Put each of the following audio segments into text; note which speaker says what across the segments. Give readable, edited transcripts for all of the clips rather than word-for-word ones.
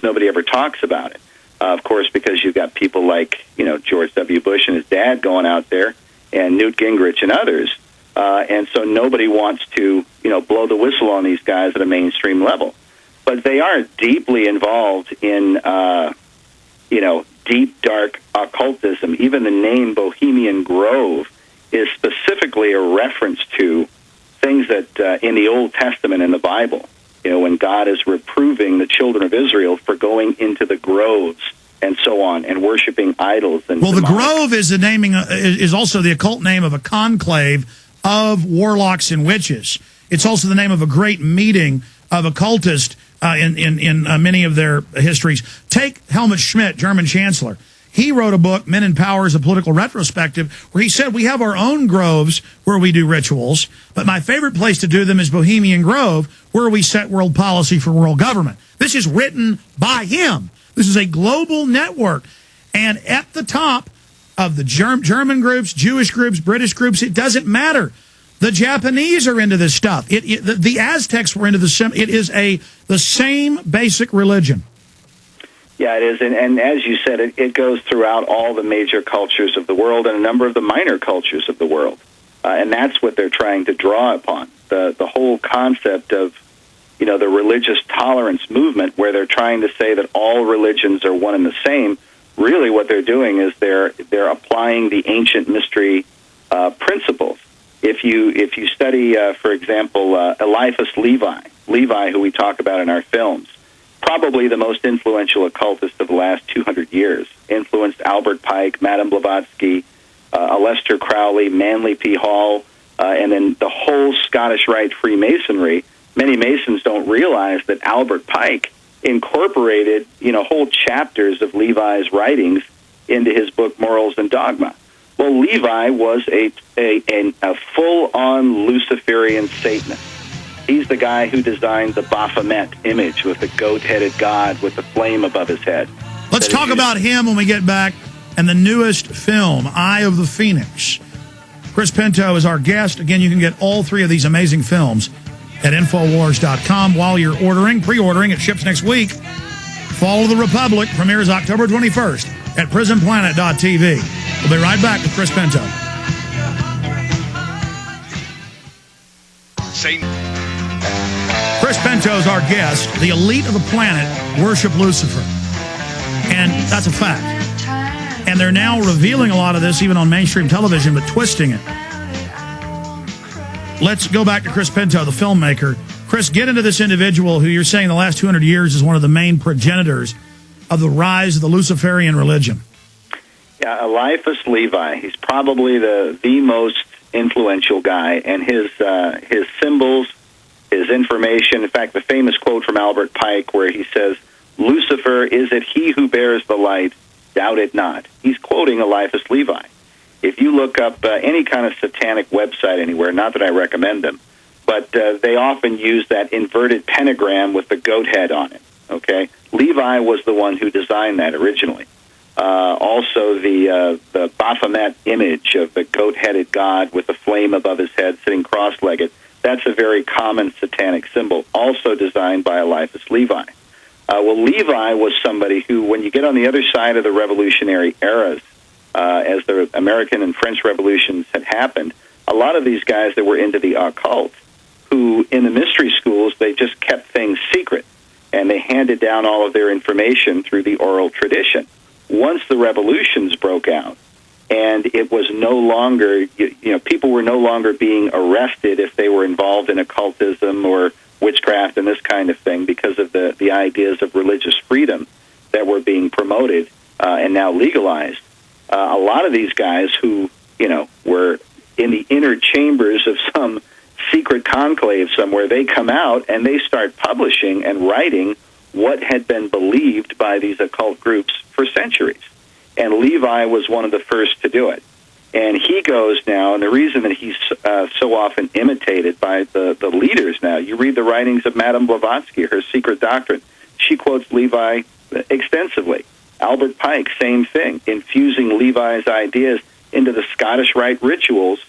Speaker 1: Nobody ever talks about it. Of course, because you've got people like, George W. Bush and his dad going out there, and Newt Gingrich and others. And so nobody wants to, blow the whistle on these guys at a mainstream level. But they are deeply involved in, deep, dark occultism. Even the name Bohemian Grove is specifically a reference to things that in the Old Testament in the Bible, when God is reproving the children of Israel for going into the groves and so on and worshiping idols. And
Speaker 2: the Grove is the naming is also the occult name of a conclave of warlocks and witches. It's also the name of a great meeting of occultists in many of their histories. Take Helmut Schmidt, German chancellor. He wrote a book, Men in Power, as a Political Retrospective, where he said we have our own groves where we do rituals, but my favorite place to do them is Bohemian Grove, where we set world policy for world government. This is written by him. This is a global network. And at the top of the German groups, Jewish groups, British groups, it doesn't matter. The Japanese are into this stuff. The Aztecs were into it is the same basic religion.
Speaker 1: Yeah, it is. And as you said, it goes throughout all the major cultures of the world and a number of the minor cultures of the world. And that's what they're trying to draw upon. The whole concept of, the religious tolerance movement, where they're trying to say that all religions are one and the same. Really what they're doing is they're applying the ancient mystery principles. If you study, for example, Eliphas Levi, who we talk about in our films, probably the most influential occultist of the last 200 years, influenced Albert Pike, Madame Blavatsky, Aleister Crowley, Manly P. Hall, and then the whole Scottish Rite Freemasonry. Many Masons don't realize that Albert Pike incorporated, whole chapters of Levi's writings into his book Morals and Dogma. Well, Levi was a full-on Luciferian Satanist. He's the guy who designed the Baphomet image with the goat-headed god with the flame above his head.
Speaker 2: Let's talk about him when we get back and the newest film, Eye of the Phoenix. Chris Pinto is our guest. Again, you can get all three of these amazing films at Infowars.com while you're pre-ordering. It ships next week. Fall of the Republic premieres October 21st at PrisonPlanet.tv. We'll be right back with Chris Pinto. Chris Pinto is our guest. The elite of the planet worship Lucifer. And that's a fact. And they're now revealing a lot of this even on mainstream television, but twisting it. Let's go back to Chris Pinto, the filmmaker. Chris, get into this individual who you're saying the last 200 years is one of the main progenitors of the rise of the Luciferian religion.
Speaker 1: Yeah, Eliphas Levi. He's probably the most influential guy, and his symbols, his information. In fact, the famous quote from Albert Pike where he says, "Lucifer, is it he who bears the light? Doubt it not." He's quoting Eliphas Levi. If you look up any kind of satanic website anywhere, not that I recommend them, but they often use that inverted pentagram with the goat head on it, okay? Levi was the one who designed that originally. Also, the Baphomet image of the goat-headed god with the flame above his head sitting cross-legged, that's a very common satanic symbol, also designed by Eliphas Levi. Levi was somebody who, when you get on the other side of the revolutionary eras, as the American and French revolutions had happened, a lot of these guys that were into the occult, who in the mystery schools, they just kept things secret, and they handed down all of their information through the oral tradition. Once the revolutions broke out, and it was no longer, people were no longer being arrested if they were involved in occultism or witchcraft and this kind of thing because of the ideas of religious freedom that were being promoted and now legalized. A lot of these guys who, were in the inner chambers of some secret conclave somewhere, they come out and they start publishing and writing what had been believed by these occult groups for centuries. And Levi was one of the first to do it. And he goes now, and the reason that he's so often imitated by the leaders now, you read the writings of Madame Blavatsky, her secret doctrine. She quotes Levi extensively. Albert Pike, same thing, infusing Levi's ideas into the Scottish Rite rituals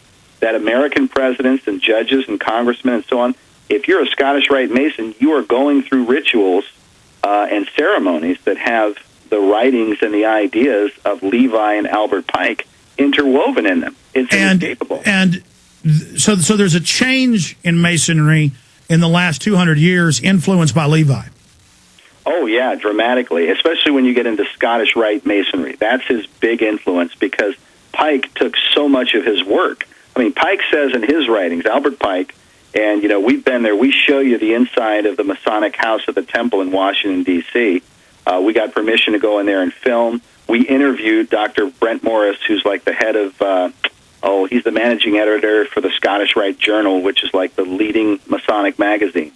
Speaker 1: that American presidents and judges and congressmen and so on, if you're a Scottish Rite Mason, you are going through rituals and ceremonies that have the writings and the ideas of Levi and Albert Pike interwoven in them. It's inescapable.
Speaker 2: So there's a change in Masonry in the last 200 years influenced by Levi.
Speaker 1: Oh, yeah, dramatically, especially when you get into Scottish Rite Masonry. That's his big influence because Pike took so much of his work. I mean, Pike says in his writings, Albert Pike, and, you know, we've been there. We show you the inside of the Masonic House of the Temple in Washington, D.C. We got permission to go in there and film. We interviewed Dr. Brent Morris, who's like the head of, he's the managing editor for the Scottish Rite Journal, which is like the leading Masonic magazine.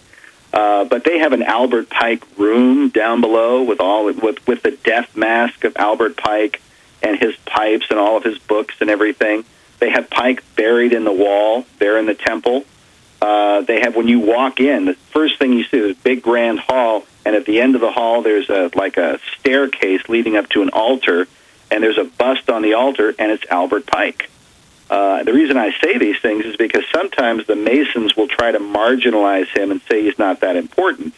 Speaker 1: But they have an Albert Pike room down below with the death mask of Albert Pike and his pipes and all of his books and everything. They have Pike buried in the wall there in the temple. They have, when you walk in, the first thing you see is a big grand hall, and at the end of the hall there's a staircase leading up to an altar, and there's a bust on the altar, and it's Albert Pike. The reason I say these things is because sometimes the Masons will try to marginalize him and say he's not that important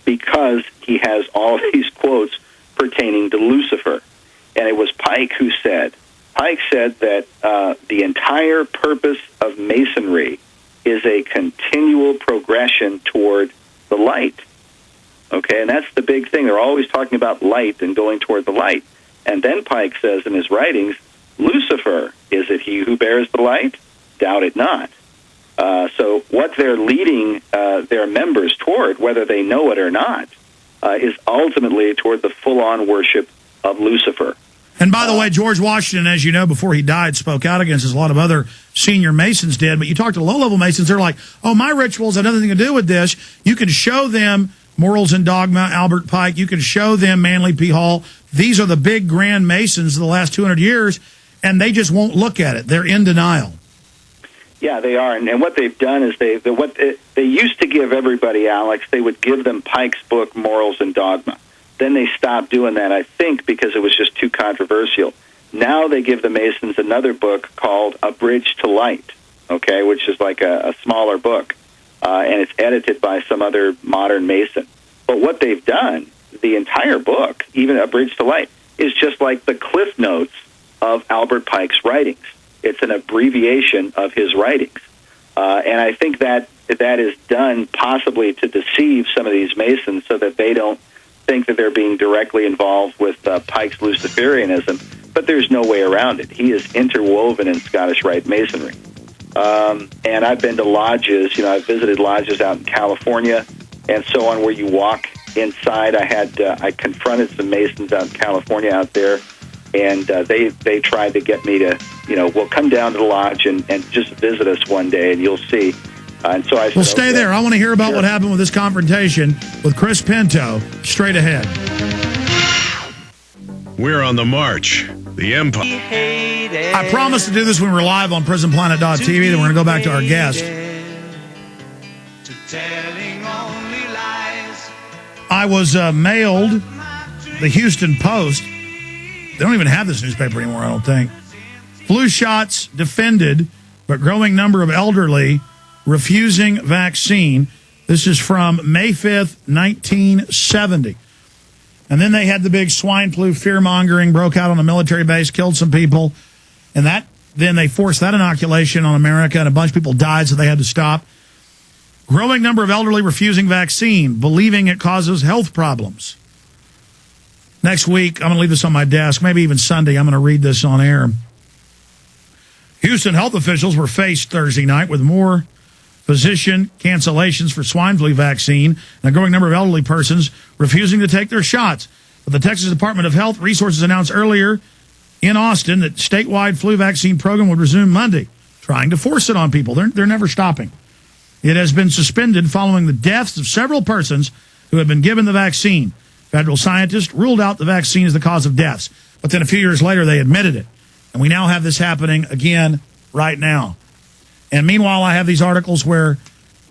Speaker 1: because he has all these quotes pertaining to Lucifer. And it was Pike who said that the entire purpose of Masonry is a continual progression toward the light. Okay, and that's the big thing. They're always talking about light and going toward the light. And then Pike says in his writings, Lucifer, is it he who bears the light? Doubt it not. So what they're leading their members toward, whether they know it or not, is ultimately toward the full-on worship of Lucifer.
Speaker 2: And by the way, George Washington, as you know, before he died, spoke out against as a lot of other senior Masons did. But you talk to low-level Masons, they're like, oh, my rituals have nothing to do with this. You can show them Morals and Dogma, Albert Pike. You can show them Manly P. Hall. These are the big grand Masons of the last 200 years, and they just won't look at it. They're in denial.
Speaker 1: Yeah, they are. And what they've done is they used to give everybody, Alex, they would give them Pike's book, Morals and Dogma. Then they stopped doing that, I think, because it was just too controversial. Now they give the Masons another book called A Bridge to Light, okay, which is like a smaller book, and it's edited by some other modern Mason. But what they've done, the entire book, even A Bridge to Light, is just like the Cliff Notes of Albert Pike's writings. It's an abbreviation of his writings. And I think that is done possibly to deceive some of these Masons so that they don't think that they're being directly involved with Pike's Luciferianism, but there's no way around it. He is interwoven in Scottish Rite Masonry. And I've been to lodges, I've visited lodges out in California and so on where you walk inside. I confronted some Masons out in California out there, and they tried to get me to, well, come down to the lodge and just visit us one day and you'll see. And so I said,
Speaker 2: well, stay there. I want to hear about what happened with this confrontation with Chris Pinto straight ahead.
Speaker 3: We're on the march. The Empire.
Speaker 2: I promised to do this when we're live on PrisonPlanet.tv. Then we're going to go back to our guest. I was mailed the Houston Post. They don't even have this newspaper anymore, I don't think. Flu shots defended, but growing number of elderly refusing vaccine. This is from May 5th, 1970. And then they had the big swine flu fear-mongering, broke out on a military base, killed some people. And then they forced that inoculation on America, and a bunch of people died, so they had to stop. Growing number of elderly refusing vaccine, believing it causes health problems. Next week, I'm going to leave this on my desk, maybe even Sunday, I'm going to read this on air. Houston health officials were faced Thursday night with more physician cancellations for swine flu vaccine and a growing number of elderly persons refusing to take their shots. But the Texas Department of Health Resources announced earlier in Austin that statewide flu vaccine program would resume Monday, trying to force it on people. They're never stopping. It has been suspended following the deaths of several persons who have been given the vaccine. Federal scientists ruled out the vaccine as the cause of deaths, but then a few years later they admitted it. And we now have this happening again right now. And meanwhile, I have these articles where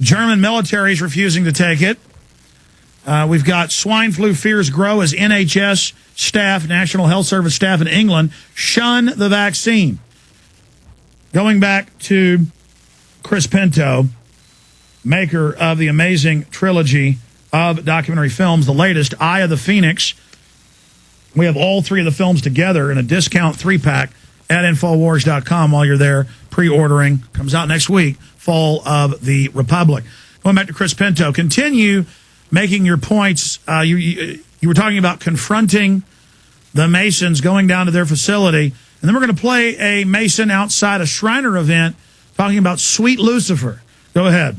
Speaker 2: German military is refusing to take it. We've got swine flu fears grow as NHS staff, National Health Service staff in England shun the vaccine. Going back to Chris Pinto, maker of the amazing trilogy of documentary films. The latest, Eye of the Phoenix. We have all three of the films together in a discount 3-pack at Infowars.com while you're there pre-ordering. Comes out next week, Fall of the Republic. Going back to Chris Pinto, continue making your points. You were talking about confronting the Masons, going down to their facility, and then we're going to play a Mason outside a Shriner event talking about Sweet Lucifer. Go ahead.